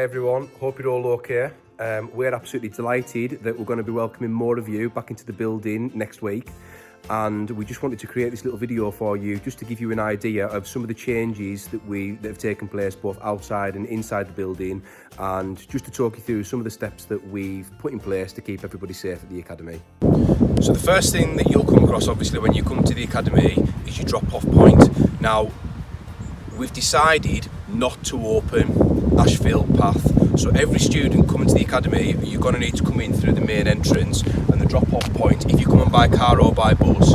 everyone, hope you're all okay. We're absolutely delighted that we're going to be welcoming more of you back into the building next week, and we just wanted to create this little video for you just to give you an idea of some of the changes that have taken place both outside and inside the building, and just to talk you through some of the steps that we've put in place to keep everybody safe at the Academy. So the first thing that you'll come across obviously when you come to the Academy is your drop-off point. Now, we've decided not to open Ashfield Path. So every student coming to the Academy, you're going to need to come in through the main entrance, and the drop-off point, if you come in by car or by bus,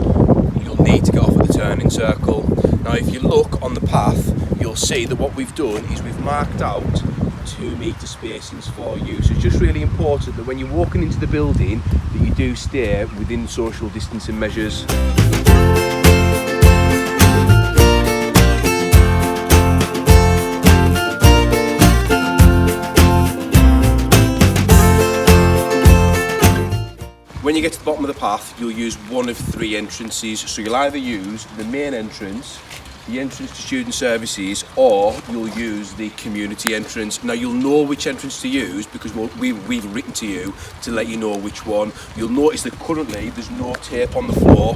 you'll need to get off at the turning circle. Now if you look on the path, you'll see that what we've done is we've marked out 2 metre spacings for you. So it's just really important that when you're walking into the building that you do stay within social distancing measures. When you get to the bottom of the path, you'll use one of 3 entrances. So you'll either use the main entrance, the entrance to student services, or you'll use the community entrance. Now you'll know which entrance to use because we've written to you to let you know which one. You'll notice that currently there's no tape on the floor.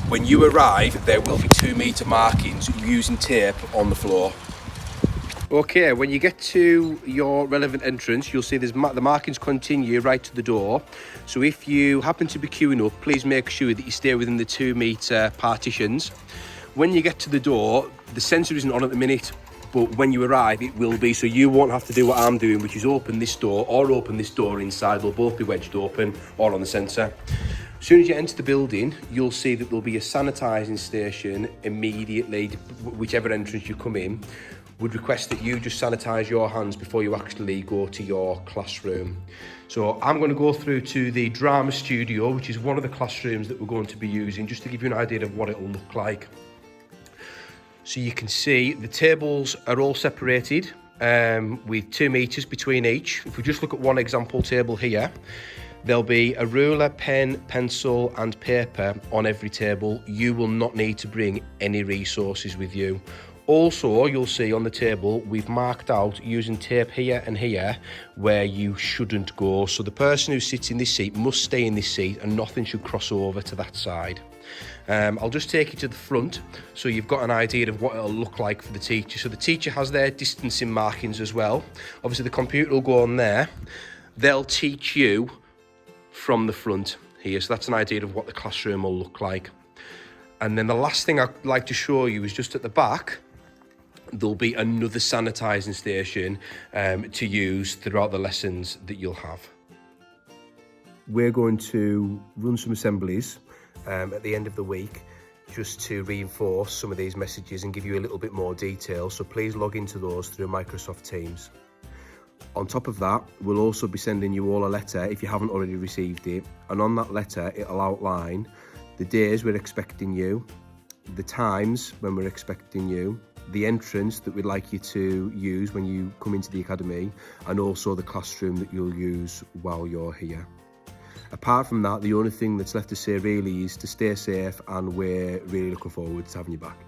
When you arrive, there will be 2 metre markings using tape on the floor. Okay, when you get to your relevant entrance, you'll see the markings continue right to the door. So if you happen to be queuing up, please make sure that you stay within the 2 metre partitions. When you get to the door, the sensor isn't on at the minute, but when you arrive, it will be. So you won't have to do what I'm doing, which is open this door or open this door inside. They'll both be wedged open or on the sensor. As soon as you enter the building, you'll see that there'll be a sanitising station immediately, whichever entrance you come in. Would request that you just sanitise your hands before you actually go to your classroom. So I'm going to go through to the drama studio, which is one of the classrooms that we're going to be using, just to give you an idea of what it'll look like. So you can see the tables are all separated with 2 metres between each. If we just look at one example table here, there'll be a ruler, pen, pencil and paper on every table. You will not need to bring any resources with you. Also, you'll see on the table, we've marked out using tape here and here where you shouldn't go. So the person who sits in this seat must stay in this seat and nothing should cross over to that side. I'll just take you to the front so you've got an idea of what it'll look like for the teacher. So the teacher has their distancing markings as well. Obviously the computer will go on there. They'll teach you from the front here. So that's an idea of what the classroom will look like. And then the last thing I'd like to show you is just at the back, there'll be another sanitising station to use throughout the lessons that you'll have. We're going to run some assemblies at the end of the week just to reinforce some of these messages and give you a little bit more detail. So please log into those through Microsoft Teams. On top of that, we'll also be sending you all a letter if you haven't already received it. And on that letter, it'll outline the days we're expecting you, the times when we're expecting you, the entrance that we'd like you to use when you come into the Academy, and also the classroom that you'll use while you're here. Apart from that, the only thing that's left to say really is to stay safe, and we're really looking forward to having you back.